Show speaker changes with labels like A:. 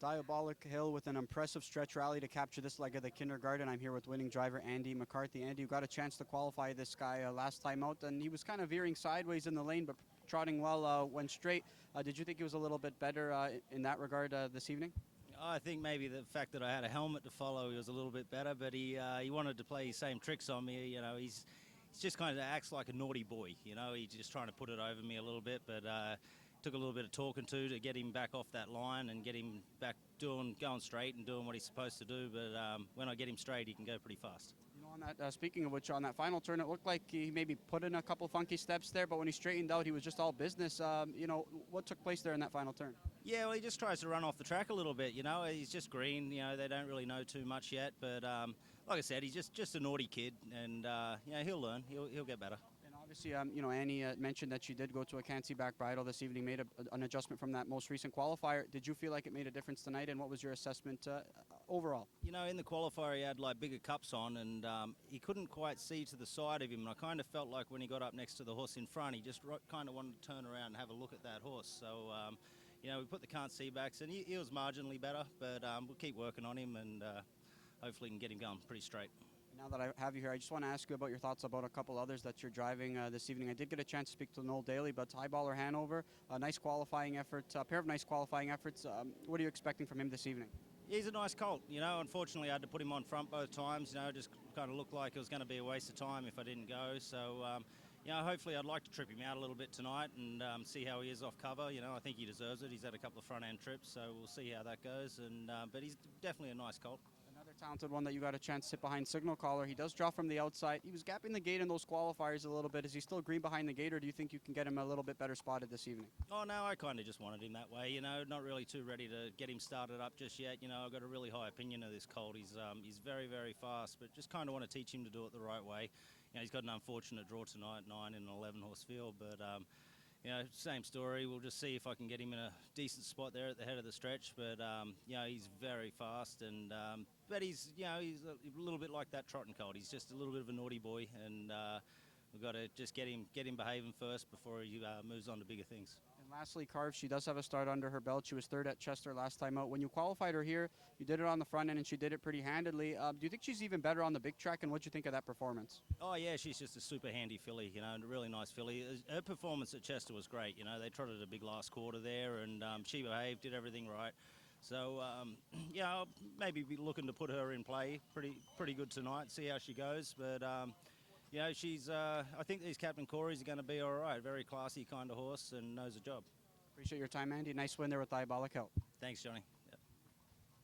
A: Diabolic Hill with an impressive stretch rally to capture this leg of the kindergarten. I'm here with winning driver Andy McCarthy. Andy, you got a chance to qualify this guy last time out, and he was kind of veering sideways in the lane, but trotting well, went straight. Did you think he was a little bit better in that regard this evening?
B: I think maybe the fact that I had a helmet to follow, he was a little bit better, but he wanted to play his same tricks on me. You know, he's just kind of acts like a naughty boy. You know, he's just trying to put it over me a little bit, but took a little bit of talking to get him back off that line and get him back going straight and doing what he's supposed to do. But when I get him straight, he can go pretty fast.
A: You know, on that, speaking of which, on that final turn, it looked like he maybe put in a couple funky steps there, but when he straightened out, he was just all business. You know, what took place there in that final turn?
B: Yeah, well, he just tries to run off the track a little bit. You know, he's just green. You know, they don't really know too much yet, but like I said, he's just a naughty kid, and you know, he'll learn. He'll get better.
A: And obviously, you know, Annie mentioned that she did go to a can't-see back bridle this evening, made an adjustment from that most recent qualifier. Did you feel like it made a difference tonight, and what was your assessment overall?
B: You know, in the qualifier, he had like bigger cups on, and he couldn't quite see to the side of him. And I kind of felt like when he got up next to the horse in front, he just kind of wanted to turn around and have a look at that horse. So, you know, we put the can't see backs, and he was marginally better, but we'll keep working on him, and hopefully can get him going pretty straight.
A: Now that I have you here, I just want to ask you about your thoughts about a couple others that you're driving this evening. I did get a chance to speak to Noel Daly, but Highballer Hanover, a nice qualifying effort, a pair of nice qualifying efforts. What are you expecting from him this evening?
B: He's a nice colt. You know, unfortunately, I had to put him on front both times. You know, just kind of looked like it was going to be a waste of time if I didn't go. So, you know, hopefully I'd like to trip him out a little bit tonight and see how he is off cover. You know, I think he deserves it. He's had a couple of front-end trips, so we'll see how that goes. And but he's definitely a nice colt.
A: Another talented one that you got a chance to sit behind, Signal Caller. He does draw from the outside. He was gapping the gate in those qualifiers a little bit. Is he still green behind the gate, or do you think you can get him a little bit better spotted this evening?
B: Oh, no, I kind of just wanted him that way. You know, not really too ready to get him started up just yet. You know, I've got a really high opinion of this colt. He's very, very fast, but just kind of want to teach him to do it the right way. You know, he's got an unfortunate draw tonight, 9 in an 11-horse field, but you know, same story. We'll just see if I can get him in a decent spot there at the head of the stretch. But you know, he's very fast, and but he's, you know, he's a little bit like that trotting colt. He's just a little bit of a naughty boy, and we've got to just get him behaving first before he moves on to bigger things.
A: And lastly, Carve, she does have a start under her belt. She was third at Chester last time out. When you qualified her here, you did it on the front end, and she did it pretty handedly. Do you think she's even better on the big track, and what do you think of that performance?
B: Oh, yeah, she's just a super handy filly, you know, a really nice filly. Her performance at Chester was great. You know, they trotted a big last quarter there, and she behaved, did everything right. So, yeah, I'll maybe be looking to put her in play pretty good tonight, see how she goes. But, you know, she's, I think these Captain Corys are going to be all right. Very classy kind of horse and knows the job.
A: Appreciate your time, Andy. Nice win there with Diabolic Hill.
B: Thanks, Johnny.